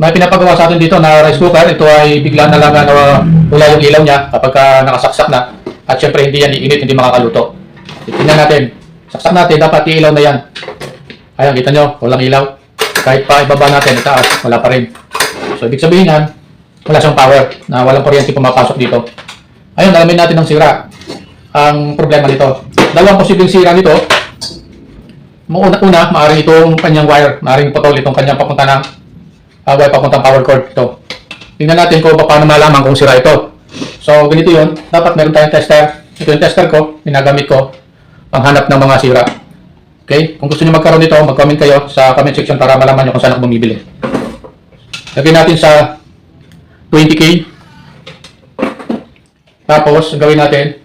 may pinapagawa sa atin dito na rice cooker. Ito ay bigla na lang na wala yung ilaw niya kapag nakasaksak na. At syempre hindi yan iinit, hindi makakaluto. Tingnan natin. Saksak natin, dapat ilaw na yan. Ayan, kita nyo, walang ilaw. Kahit pa ibaba natin, itaas, wala pa rin. So, ibig sabihin yan, wala siyang power, na walang kuryente pumapasok dito. Ayun, alamin natin ang sira. Ang problema nito. Dalawang posibleng sira nito. Una, maaaring itong kanyang wire, maaaring putol itong kanyang papunta ng wire papuntang power cord. Ito. Tingnan natin kung paano malaman kung sira ito. So, ganito yun. Dapat meron tayong tester. Ito yung tester ko, ginagamit ko panghanap ng mga sira. Okay? Kung gusto niyo magkaroon nito, mag-comment kayo sa comment section para malaman niyo kung saan ako bumibili. Lagyan natin sa 20K. Tapos, gawin natin,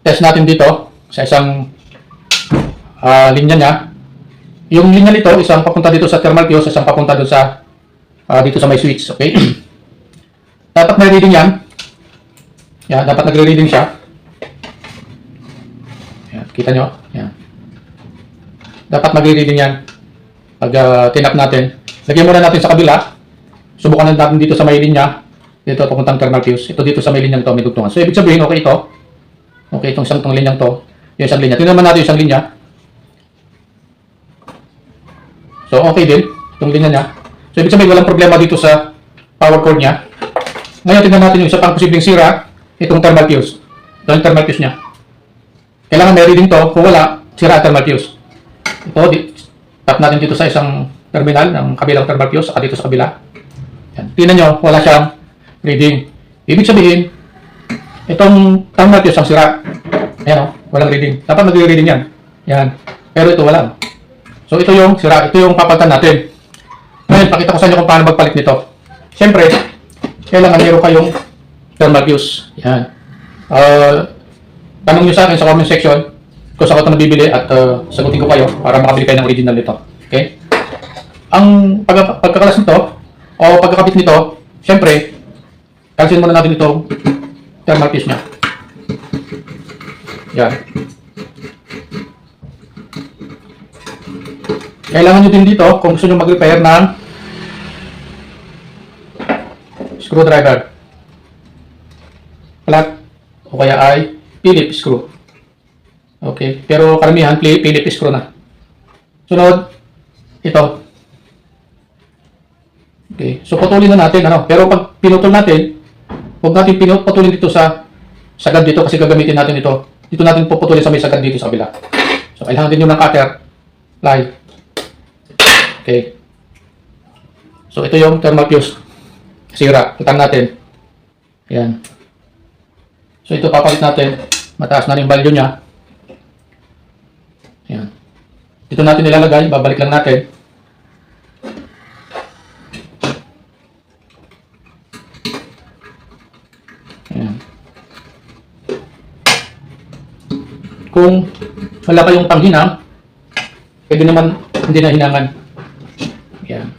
test natin dito sa isang linya niya. Yung linya nito, isang papunta dito sa thermal fuse, isang papunta doon sa dito sa may switch. Okay? Dapat may reading yan. Yan, dapat nagre-reading siya. Yan, kita nyo. Yan. Dapat magre-reading yan. Pag tinap natin. Lagyan muna natin sa kabila. Subukan natin dito sa may linya. Dito papuntang thermal fuse. Ito dito sa may linyang to, may dugtungan. So, ibig sabihin, okay ito. Okay, itong isang linyang to. Yung isang linya. Tingnan naman natin yung isang linya. So, okay din. Itong linya niya. So, ibig sabihin, walang problema dito sa power cord niya. Ngayon, tingnan natin yung isa pang posibleng sira. Itong thermal fuse. Ito yung thermal fuse niya. Kailangan may reading to. Kung wala, sira ang thermal fuse. Ito, tap natin dito sa isang terminal ng kabilang thermal fuse, saka dito sa kabila. Yan. Tingnan nyo, wala siyang reading. Ibig sabihin, itong thermal fuse ang sira. Ayan o, walang reading. Dapat magre-reading yan. Yan. Pero ito wala. So ito yung sira. Ito yung papalitan natin. Ngayon, pakita ko sa inyo kung paano magpalit nito. Siyempre, kailangan meron kayong thermal fuse. Yan. Tanong nyo sa akin sa comment section kung saan ko ito nabibili at sagutin ko kayo para makabili kayo ng original nito. Okay? Ang pagkakalas nito o pagkakabit nito, siyempre, kalsin muna natin itong thermal fuse nya. Yan. Kailangan nyo din dito kung gusto nyo mag-repair ng screwdriver, flat, o kaya ay Phillips screw. Okay, pero karamihan Phillips screw na. Sunod, ito. Okay, so putulin na natin, pero pag pinutol natin, huwag natin pinutulin dito sa sagad dito kasi gagamitin natin ito. Dito natin puputulin sa may sagad dito sa kabila. So kailangan din yung ng cutter, ply. Okay. So ito yung thermal fuse. Sira. Tutang natin. Yan. So ito papalit natin. Mataas na rin value niya. Yan. Dito natin nilalagay. Babalik lang natin. Yan. Kung wala kayong panghinang, pwede naman hindi na hinangan. Yan.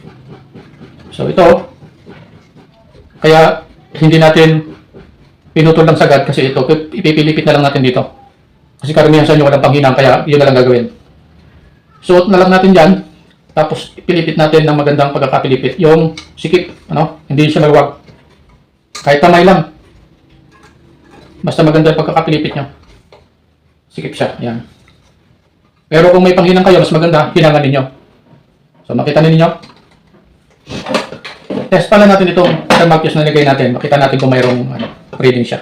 So ito, kaya hindi natin pinutol ng sagad kasi ito, ipipilipit na lang natin dito. Kasi karamihan sa inyo walang panghinang, kaya yun na lang gagawin. Suot na lang natin dyan, tapos ipilipit natin ng magandang pagkakapilipit. Yung sikip, hindi siya maluwag. Kahit kamay lang. Basta maganda yung pagkakapilipit nyo. Sikip siya, yan. Pero kung may panghinang kayo, mas maganda, hinangan ninyo. So makita ninyo. Test pala natin itong thermal fuse na nilagay natin. Makita natin kung mayroong reading siya.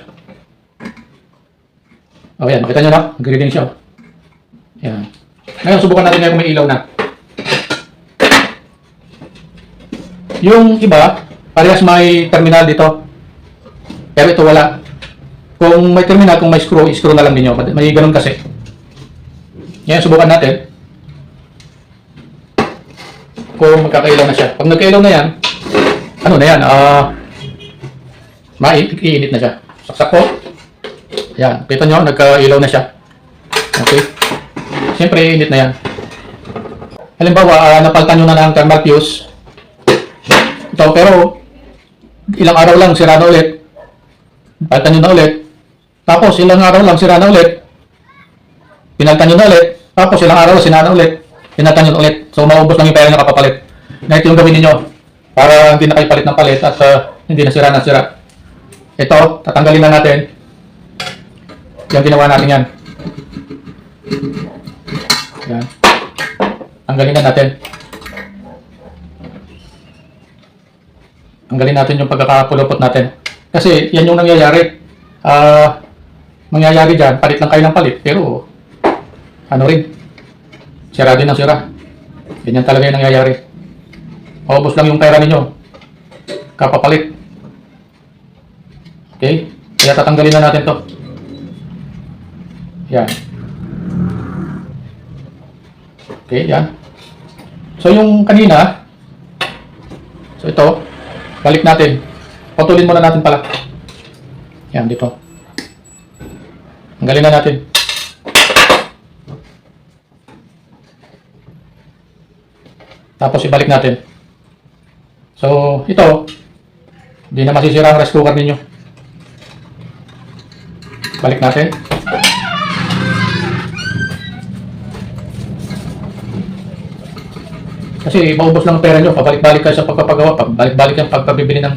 O yan, makita nyo na. Nag-reading siya. Yan. Ngayon, subukan natin kung may ilaw na. Yung iba, parehas may terminal dito. Pero ito wala. Kung may terminal, kung may screw, i-screw na lang ninyo. May ganun kasi. Yan, subukan natin. Kung magkakailaw na siya. Pag nagkailaw na yan, maiinit na siya. Saksak po. Yan, kita nyo, nagkailaw na siya. Okay. Siyempre, init na yan. Halimbawa, napalitan nyo na ng thermal fuse. Ito, pero ilang araw lang, sira na ulit. Palitan nyo na ulit. Tapos, ilang araw lang, sira na ulit. Pinalitan nyo na ulit. Tapos, ilang araw, sira na ulit. Pinalitan nyo na ulit. So, maubos lang yung pera na kapapalit. Na ito yung gawin ninyo. para hindi na kayo palit ng palit at hindi na sira na sira. Ito, tatanggalin na natin. Yung ginawa natin yan. Yan. Tanggalin na natin. Tanggalin natin yung pagkakapulupot natin. Kasi yan yung nangyayari. Mangyayari dyan, palit lang kayo ng palit. Pero, ano rin, sira din ang sira. Ganyan talaga yung nangyayari. Maubos lang yung pera ninyo. Kapapalit. Okay? Kaya tatanggalin na natin to. Yan. Okay, yan. So yung kanina, so ito, balik natin. Putulin muna natin pala. Yan, dito. Tanggalin na natin. Tapos ibalik natin. So, ito, hindi na masisira ang rice cooker ninyo. Balik natin. Kasi maubos lang ang pera nyo. Pabalik-balik kayo sa pagpapagawa. Pabalik-balik yung pagpabibili ng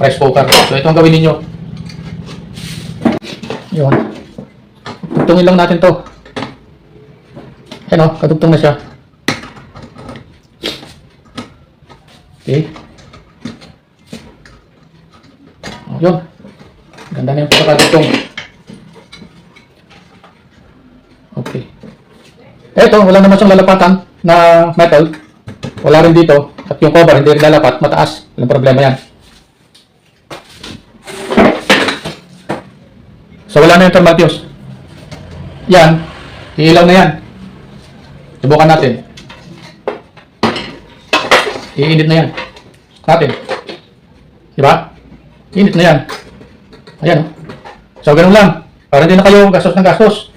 rice cooker. So, ito ang gawin ninyo. Yun. Tugtungin lang natin to. Ayan o, kadugtong na siya. Okay. Yun. Ganda na yung pagkakadugtong. Okay. Ito, wala naman siyang lalapatan na metal. Wala rin dito. At yung cover, hindi rin lalapat. Mataas. Walang problema yan. So, wala na yung thermal fuse. Yan. Iilaw na yan. Subukan natin. Iinit na yan. Natin. Diba? Init na yan. Ayan. So, ganun lang. Para hindi na kayo gastos ng gastos.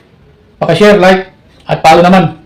Paki-share, like, at follow naman.